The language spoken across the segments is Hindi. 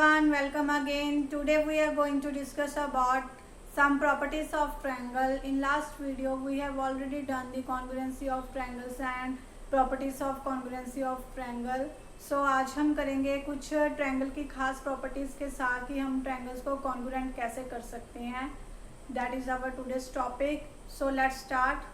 everyone, welcome again. Today we are going to discuss about some properties of triangle. In last video we have already done the congruency of triangles and properties of congruency of triangle. So आज हम करेंगे कुछ ट्रायंगल की खास प्रॉपर्टीज के साथ ही हम ट्रायंगल्स को कॉन्ग्रुएंट कैसे कर सकते हैं. That is our today's topic. So let's start.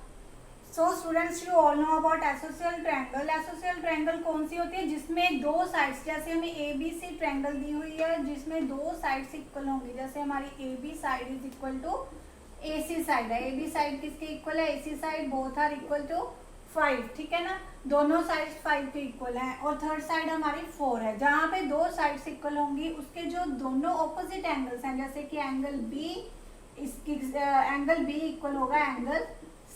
So students you all know about asocial triangle. Asocial triangle कौन सी होती है जिसमें दो साइड्स, जैसे हमें ए बी सी ट्रायंगल दी हुई है जिसमें दो साइड्स इक्वल होंगी. जैसे हमारी A B side is equal to A C side है. ए बी साइड किसके इक्वल है? A C side. Both are equal to 5. ठीक है ना, दोनों साइड्स 5 के इक्वल हैं. और थर्ड साइड हमारी 4 है. जहाँ पे दो साइड्स इक्वल होंगी उसके जो दोनों ऑपोजिट एंगल्स हैं, जैसे कि एंगल बी, इसकी एंगल बी इक्वल होगा एंगल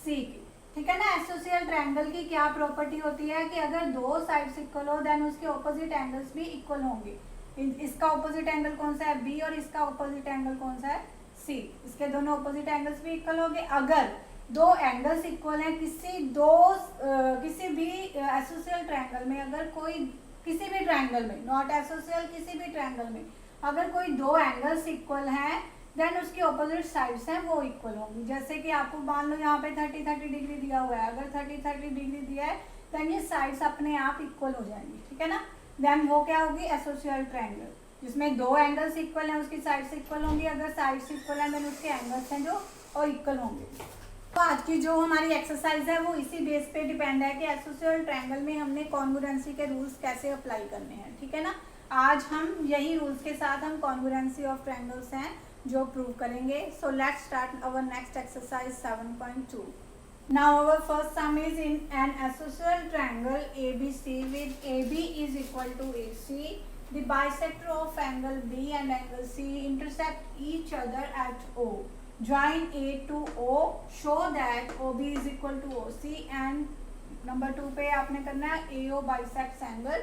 सी की. ठीक है ना. एसोसियल ट्रायंगल की क्या प्रॉपर्टी होती है कि अगर दो साइड्स इक्वल हो देन उसके ऑपोजिट एंगल्स भी इक्वल होंगे. इसका ऑपोजिट एंगल कौन सा है? बी. और इसका ऑपोजिट एंगल कौन सा है? सी. इसके दोनों ऑपोजिट एंगल्स भी इक्वल होंगे. अगर दो एंगल्स इक्वल हैं किसी भी एसोसियल ट्रायंगल में, अगर कोई किसी भी ट्रायंगल में, नॉट एसोसियल, किसी भी ट्रायंगल में अगर कोई दो एंगल्स इक्वल हैं देन उसकी ऑपोजिट साइड्स हैं वो इक्वल होंगी. जैसे कि आपको मान लो यहाँ पे 30 डिग्री दिया हुआ है. अगर 30 डिग्री दिया है देन ये साइड्स अपने आप इक्वल हो जाएंगी. ठीक है ना. देन वो क्या होगी? एसोसियल ट्रायंगल, जिसमें दो एंगल्स इक्वल हैं उसकी साइड्स इक्वल होंगी. अगर साइड्स इक्वल हैं देन उसके एंगल्स हैं जो और इक्वल होंगे. तो आज की जो हमारी एक्सरसाइज है वो इसी बेस पे डिपेंड है कि एसोसियल ट्रायंगल में हमने कॉन्ग्रुएंसी के रूल्स कैसे अप्लाई करने हैं. ठीक है ना. आज हम यही रूल्स के साथ हम कॉन्ग्रुएंसी ऑफ ट्रायंगल्स हैं जो प्रूव करेंगे. So let's start our next exercise 7.2. Now our first some is in an asocial triangle ABC with AB is equal to AC. The bisector of angle B and angle C intersect each other at O. Join A to O. Show that OB is equal to OC. And number 2 पे आपने करना है AO bisects angle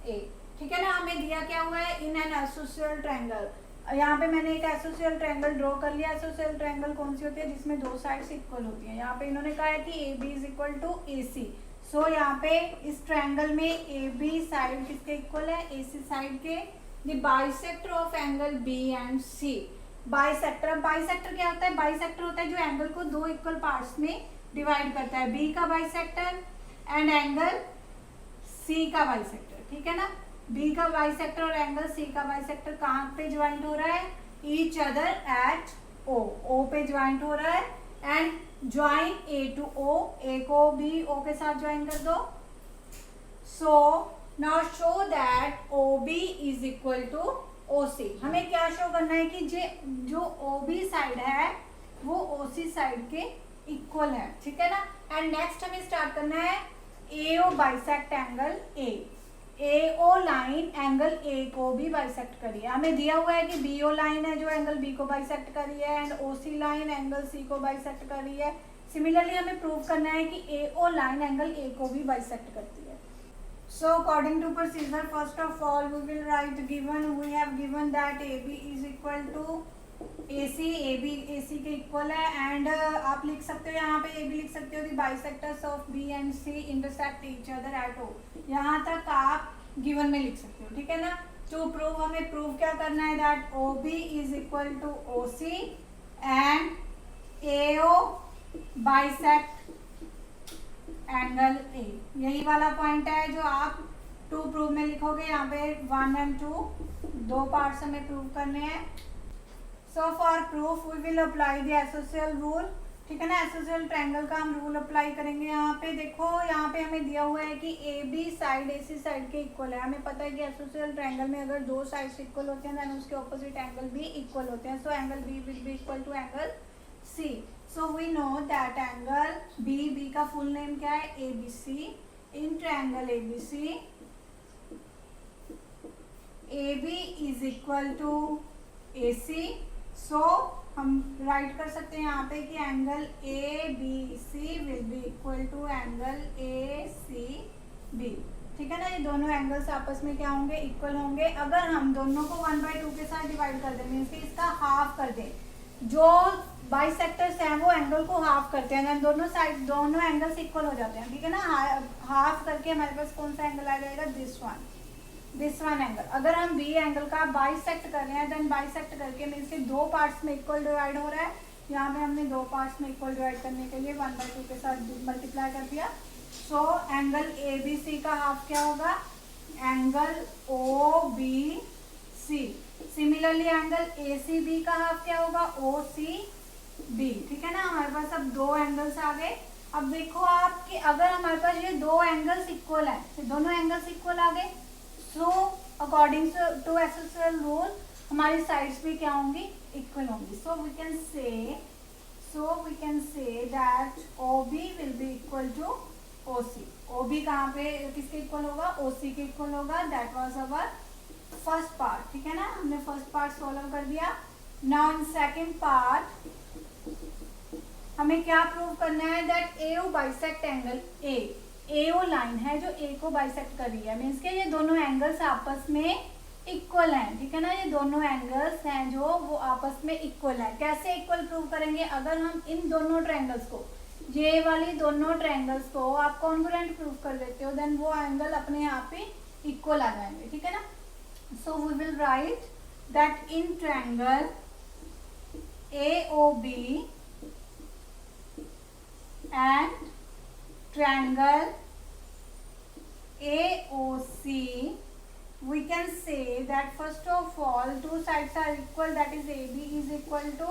A. ठीक है ना. हमें दिया क्या हुआ है? In an asocial triangle. यहाँ पे मैंने एक एसोसियल ट्रायंगल ड्रॉ कर लिया. एसोसियल ट्रायंगल कौन सी होती है? जिसमें दो साइड्स इक्वल होती हैं. यहाँ पे इन्होंने कहा है कि AB is equal to AC. So यहाँ पे इस ट्रायंगल में AB साइड किसके इक्वल है? AC साइड के. The bisector of angle B and C. Bisector. Bisector क्या होता है? बाइसेक्टर होता है जो एंगल को दो इक्वल पार्ट्स में डिवाइड करता है. B का बाइसेक्टर एंड एंगल C का बाइसेक्टर. ठीक है ना. B का बाइसेक्टर और एंगल C का बाइसेक्टर कहाँ पे ज्वाइंट हो रहा है? Each other at O. O पे ज्वाइंट हो रहा है. And join A to O. A को B O के साथ ज्वाइन कर दो. So now show that OB is equal to OC. हमें क्या शो करना है कि जो OB साइड है वो OC साइड के इक्वल है. ठीक है ना. एंड नेक्स्ट हमें स्टार्ट करना है AO bisect angle A. AO line angle A को भी बाइसेक्ट करिए. हमें दिया हुआ है कि BO लाइन है जो एंगल B को बाइसेक्ट कर रही है and OC line angle C को बाइसेक्ट कर रही है. सिमिलरली हमें प्रूव करना है कि AO लाइन एंगल A को भी बाइसेक्ट करती है. So according to procedure, first of all we will write given. We have given that AB is equal to AC. AB AC के इक्वल है. एंड आप लिख सकते हो यहाँ पे AB लिख सकते हो the bisectors of B and C intersect each other at O. यहाँ तक आप गिवन में लिख सकते हो. ठीक है ना. टू प्रूव हमें प्रूव क्या करना है? That OB is equal to OC and AO bisect angle A. यही वाला पॉइंट है जो आप टू प्रूव में लिखोगे. यहाँ पे 1 एंड 2 दो पार्ट्स हमें प्रूव करने हैं. So for proof we will apply the एसोसियल रूल. ठीक है ना. एसोसियल ट्रायंगल का हम रूल अप्लाई करेंगे. यहाँ पे देखो, यहाँ पे हमें दिया हुआ है कि AB साइड AC साइड के इक्वल है. हमें पता है कि एसोसियल ट्रायंगल में अगर दो साइड्स इक्वल होते हैं देन उसके ऑपोजिट एंगल भी इक्वल होते हैं. So angle B will be equal to angle C. So we know that angle B का फुल नेम क्या है? ABC. In triangle ABC AB is equal to AC. So हम राइट कर सकते हैं यहाँ पे कि angle ABC will be equal to angle ACB. ठीक है ना. ये दोनों एंगल्स आपस में क्या होंगे? इक्वल होंगे. अगर हम दोनों को 1/2 के साथ डिवाइड कर दें, मीन्स कि इसका हाफ कर दें, जो बाइसेक्टर्स हैं वो एंगल को हाफ करते हैं, दोनों एंगल्स इक्वल हो जाते हैं. ठीक है ना. हाफ करके हमारे पास कौन सा एंगल आ जाएगा? This one. This one angle, अगर हम बी एंगल का बाइसेक्ट कर रहे हैं, देन बाइसेक्ट करके मीन्स के दो पार्ट्स में इक्वल डिवाइड हो रहा है। यहाँ पे हमने दो पार्ट्स में इक्वल डिवाइड करने के लिए 1/2 के साथ मल्टीप्लाई कर दिया। So angle A B C का हाफ क्या होगा, angle O B C. Similarly angle A C B का हाफ क्या होगा, ओ सी बी। ठीक है ना, हमारे पास अब दो एंगल्स आ गए। अब देखो आप कि अगर हमारे पास ये दो एंगल्स इक्वल है, तो दोनों एंगल्स इक्वल आ गए। So according to association rule हमारी साइड्स भी क्या होंगी, इक्वल होंगी। So we can say that O B will be equal to O C. O B कहाँ पे किसके इक्वल होगा, ओ सी के इक्वल होगा। That was our first part. ठीक है ना, हमने फर्स्ट पार्ट सोल्व कर दिया। नाउ इन सेकंड पार्ट हमें क्या प्रूव करना है, that AO bisect angle A. AO line है जो ए को बाइसेक्ट कर रही है, मीन्स के ये दोनों एंगल्स आपस में इक्वल हैं। ठीक है ना, ये दोनों एंगल्स हैं जो वो आपस में इक्वल है। कैसे इक्वल प्रूव करेंगे, अगर हम इन दोनों ट्रायंगल्स को, ये वाली दोनों ट्रायंगल्स को आप कॉन्ग्रुएंट प्रूव कर देते हो, देन वो एंगल अपने आप ही इक्वल आ जाएंगे। ठीक है ना, so we will write that in triangle AOB and triangle AOC, we can say that first of all two sides are equal, that is AB is equal to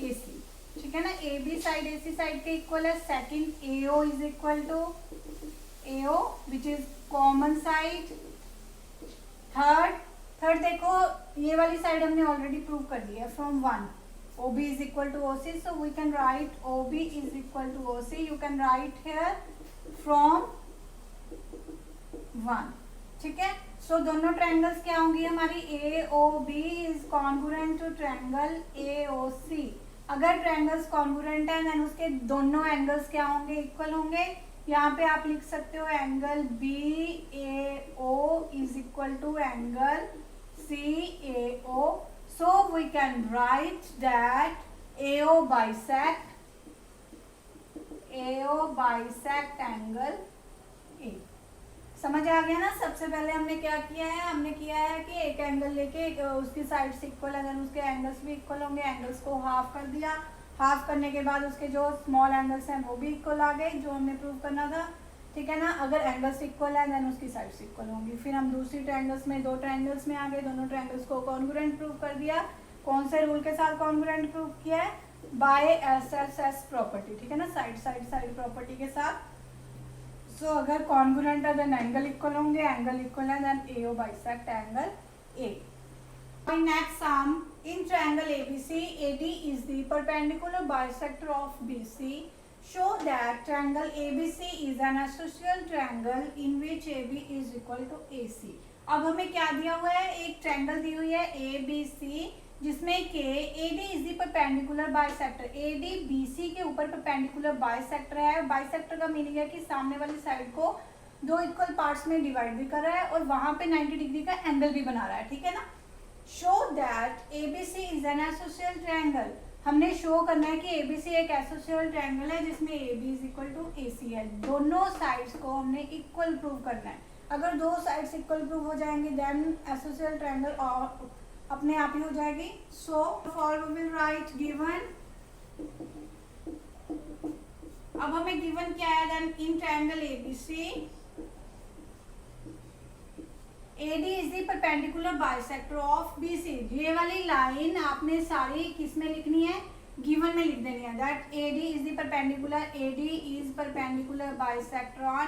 AC। ठीक है ना, AB साइड AC साइड के इक्वल है। Second AO is equal to AO which is common side. Third देखो ये वाली साइड हमने ऑलरेडी प्रूव कर दी है from 1, OB is equal to OC, so we can write OB is equal to OC, you can write here from 1। ठीक है, सो दोनों ट्रायंगल्स क्या होंगी हमारी, AOB is congruent to triangle AOC। अगर ट्रायंगल्स कॉन्ग्रुएंट है देन उसके दोनों एंगल्स क्या होंगे, इक्वल होंगे। यहाँ पे आप लिख सकते हो angle BAO is equal to angle CAO। So we can write that AO bisect angle A। समझ आ गया ना। सबसे पहले हमने क्या किया है, हमने किया है कि एक एंगल लेके उसकी साइड से इक्वल है, देन उसके एंगल्स भी इक्वल होंगे। एंगल्स को हाफ कर दिया, हाफ करने के बाद उसके जो स्मॉल एंगल्स हैं वो भी इक्वल आ गए, जो हमने प्रूव करना था। ठीक है ना, अगर एंगल्स इक्वल है देन उसकी साइड्स इक्वल होंगी। फिर हम दूसरी ट्रायंगल्स में, दो ट्रायंगल्स में आ गए, दोनों ट्रायंगल्स को कॉन्ग्रुएंट प्रूव कर दिया। कौन से रूल के साथ कॉन्ग्रुएंट प्रूव किया है, बाय SSS प्रॉपर्टी। ठीक है ना, साइड प्रॉपर्टी के साथ। सो अगर कॉन्ग्रुएंट है देन एंगल इक्वल होंगे, एंगल इक्वल है then AO bisect angle A। Next sum, in triangle ABC, AD is the perpendicular bisector of BC. Show that triangle ABC is an isosceles triangle in which AB is equal to AC। अब हमें क्या दिया हुआ है, एक ट्रायंगल दी हुई है ABC जिसमें के AD is the perpendicular bisector। AD BC के ऊपर perpendicular bisector है। बाइसेक्टर का मीनिंग है कि सामने वाली साइड को दो इक्वल पार्ट्स में डिवाइड भी कर रहा है और वहां पे 90 डिग्री का एंगल भी बना रहा है। ठीक है ना, show that ABC is an asocial triangle. हमने शो करना है कि ABC एक एसोसियल ट्रायंगल है जिसमें AB is equal to AC है। दोनों साइड्स को हमने इक्वल प्रूव करना है। अगर दो साइड्स इक्वल प्रूव हो जाएंगे देन एसोसियल ट्रायंगल अपने आप ही हो जाएगी। So for we will write given. अब हमें गिवन क्या है, then in triangle ABC AD is the perpendicular bisector of BC। ये वाली लाइन आपने सारी किस में लिखनी है, गिवन में लिख देनी है। That AD is the perpendicular bisector on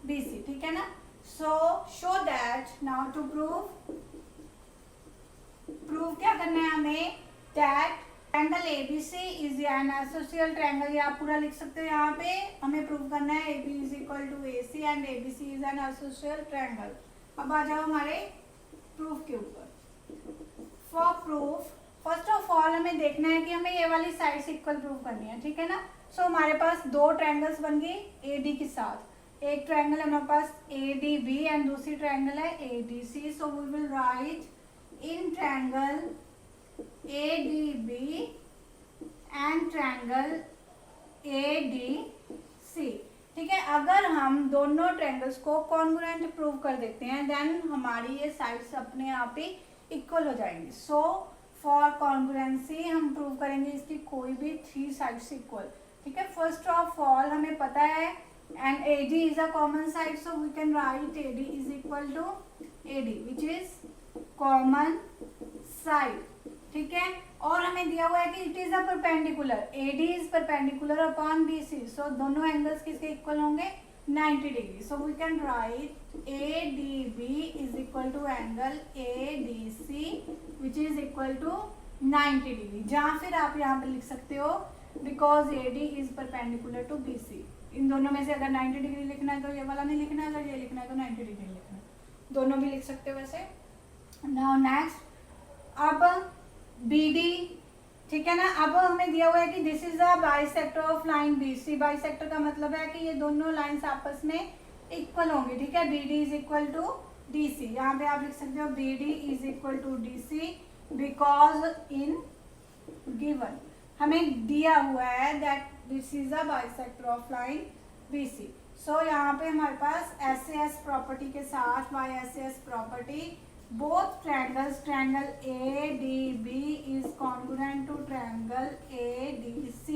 BC। ठीक है ना, so show that now to prove क्या करना है हमें, that triangle ABC is an isosceles triangle। ये आप पूरा लिख सकते हो। यहाँ पे हमें प्रूव करना है AB is equal to AC and ABC is an isosceles triangle। अब आ जाओ हमारे प्रूफ के ऊपर। For proof first of all हमें देखना है कि हमें ये वाली साइड्स इक्वल प्रूव करनी है। ठीक है ना, सो हमारे पास दो ट्रायंगल्स बन गए AD के साथ। एक ट्रायंगल है हमारे पास ADB एंड दूसरी ट्रायंगल है ADC। So we will write in triangle ADB and triangle ADC। ठीक है, अगर हम दोनों ट्रायंगल्स को कॉन्ग्रुएंट प्रूव कर देते हैं देन हमारी ये साइड्स अपने आप ही इक्वल हो जाएंगी। सो फॉर कॉन्ग्रुएंसी हम प्रूव करेंगे इसकी कोई भी 3 साइड्स इक्वल। ठीक है, फर्स्ट ऑफ ऑल हमें पता है and AD is a common side, so we can write AD is equal to AD which is common side. ठीक है, और हमें दिया हुआ है कि it is a perpendicular, AD is perpendicular upon BC, so दोनों एंगल्स किसके इक्वल होंगे 90 degree. So we can write ADB is equal to angle ADC which is equal to 90 degree. जहाँ फिर आप यहाँ पे लिख सकते हो because AD is perpendicular to BC। इन दोनों में से अगर 90 डिग्री लिखना है तो ये वाला नहीं लिखना है, अगर ये लिखना है तो 90 डिग्री लिखना है, दोनों भी लिख सकते हो वैसे। नाउ नेक्स्ट अब BD, ठीक है ना, अब हमें दिया हुआ है कि this is a bisector of line BC। Bisector का मतलब है कि ये दोनों लाइंस आपस में इक्वल होंगी। ठीक है, BD is equal to DC, यहाँ पे आप लिख सकते हो BD is equal to DC because in given हमें दिया हुआ है that this is a bisector of line BC। So यहाँ पे हमारे पास SAS प्रॉपर्टी के साथ YSAS property both triangles, triangle ADB is congruent to triangle ADC।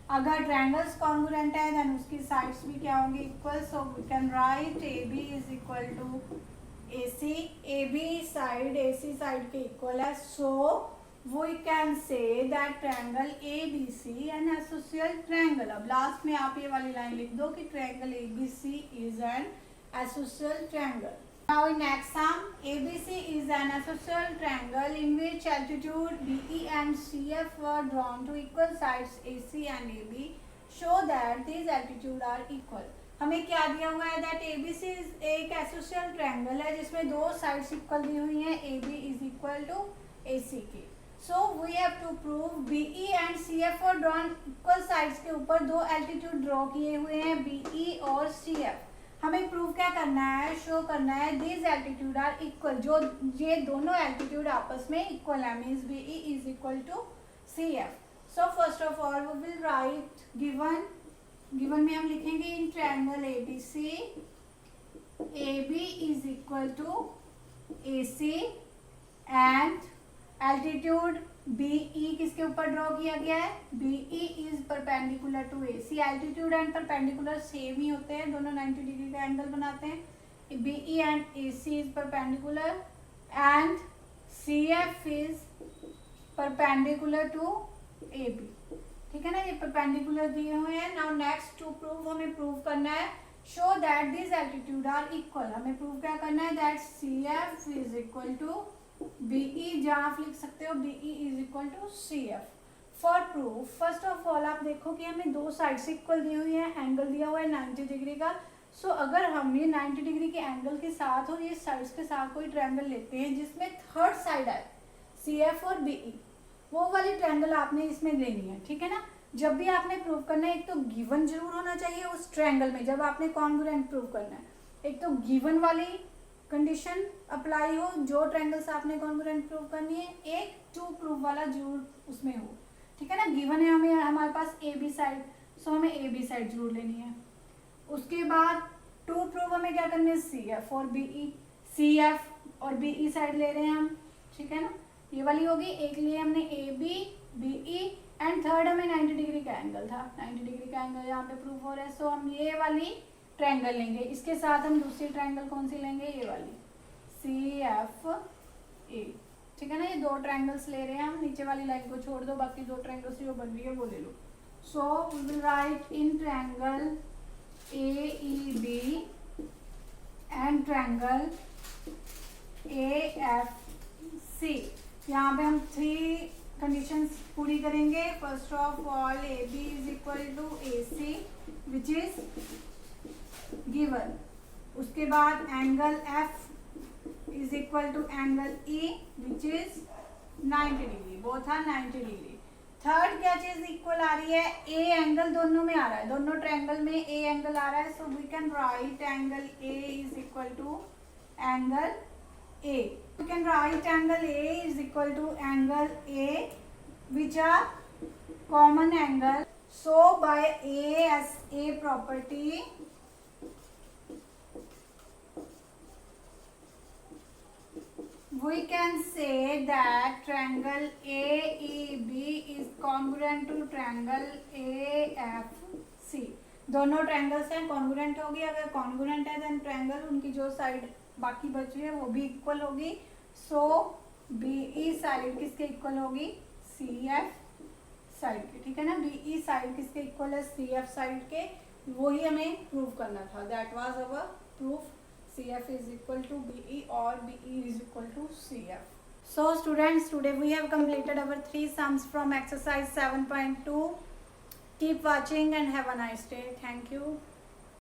अगर triangles congruent है then उसकी sides भी क्या होंगी equal, so we can write AB is equal to AC। AB side AC side के equal है, so we can say that triangle ABC an isosceles triangle। अब लास्ट में आप ये वाली लाइन लिख दो कि triangle ABC is an isosceles triangle। Now in next sum, ABC is an isosceles triangle in which altitude BE and CF were drawn to equal sides AC and AB. Show that these altitudes are equal। हमें क्या दिया हुआ है that ABC एक isosceles triangle है जिसमें दो sides equal दी हुई हैं, AB is equal to AC की। So we have to prove BE and CF were drawn equal sides के ऊपर दो altitude draw किए हुए हैं BE और CF। हमें प्रूव क्या करना है, शो करना है दिस एल्टीट्यूड आर इक्वल, जो ये दोनों एल्टीट्यूड आपस में इक्वल है, means BE is equal to CF। So first of all we will write given में हम लिखेंगे in triangle ABC AB is equal to AC and altitude BE किसके ऊपर ड्रॉ किया गया है, BE is perpendicular to AC। Altitude and perpendicular same ही होते हैं, दोनों 90 डिग्री का एंगल बनाते हैं। BE and AC is perpendicular and CF is perpendicular to AB। ठीक है ना, ये परपेंडिकुलर दिए हुए हैं। नाउ नेक्स्ट टू प्रूव हमें प्रूव करना है show that this altitude are equal. हमें प्रूव क्या करना है that CF is equal to BE, जहाँ आप लिख सकते हो BE is equal to CF। For proof first of all आप देखो कि हमें दो साइड्स इक्वल दी हुई है, एंगल दिया हुआ है 90 डिग्री का। सो अगर हम ये 90 डिग्री के एंगल के साथ और ये साइड्स के साथ कोई ट्रायंगल लेते हैं जिसमें थर्ड साइड है CF और BE, वो वाली ट्रायंगल आपने इसमें लेनी है। ठीक है ना, जब भी आपने प्रूव करना है एक तो गिवन जरूर होना चाहिए उस ट्रायंगल में, जब आपने कॉन्ग्रुएंट प्रूव करना है एक तो गिवन वाली कंडीशन अप्लाई हो जो ट्रायंगल्स आपने कॉन्ग्रुएंट प्रूव करनी है, एक टू प्रूव वाला जरूर उसमें हो। ठीक है ना, गिवन है हमें हमारे पास AB साइड, सो हमें AB साइड जरूर लेनी है। उसके बाद टू प्रूव हमें क्या करनी है CF और BE, CF और BE साइड ले रहे हैं हम। ठीक है ना, ये वाली होगी, एक लिए हमने AB BE एंड थर्ड हमें 90 डिग्री का एंगल था, 90 डिग्री का एंगल यहाँ पे प्रूव हो रहा है, सो हम ये वाली ट्रायंगल लेंगे। इसके साथ हम दूसरी ट्रायंगल कौन सी लेंगे, ये वाली CFA। ठीक है ना, ये दो ट्रायंगल्स ले रहे हैं हम, नीचे वाली लाइन को छोड़ दो, बाकी दो ट्रायंगल्स जो बन रही है वो ले लो। So we will write in triangle AEB and triangle AFC। यहाँ पे हम 3 कंडीशंस पूरी करेंगे। First of all AB is equal to AC which is given. उसके बाद angle F is equal to angle E which is 90 degree, both are 90 degree. Third क्या चीज इक्वल आ रही है, A एंगल दोनों में आ रहा है, दोनों ट्रायंगल में A एंगल आ रहा है, so we can write angle A is equal to angle A। We can write angle A is equal to angle A which are common angle, So by A as A property, we can say that triangle AEB is congruent to triangle AFC. दोनों ट्रायंगल्स हैं, कॉन्ग्रुएंट होगी. अगर कॉन्ग्रुएंट है देन ट्रायंगल उनकी जो साइड बाकी बची है वो भी इक्वल होगी. सो BE साइड किसके इक्वल होगी? CF साइड के. ठीक है ना. BE साइड किसके इक्वल है? CF साइड के. वही हमें प्रूव करना था. That was our proof. CF is equal to BE or BE is equal to CF. So students, today we have completed our 3 sums from exercise 7.2. Keep watching and have a nice day. Thank you.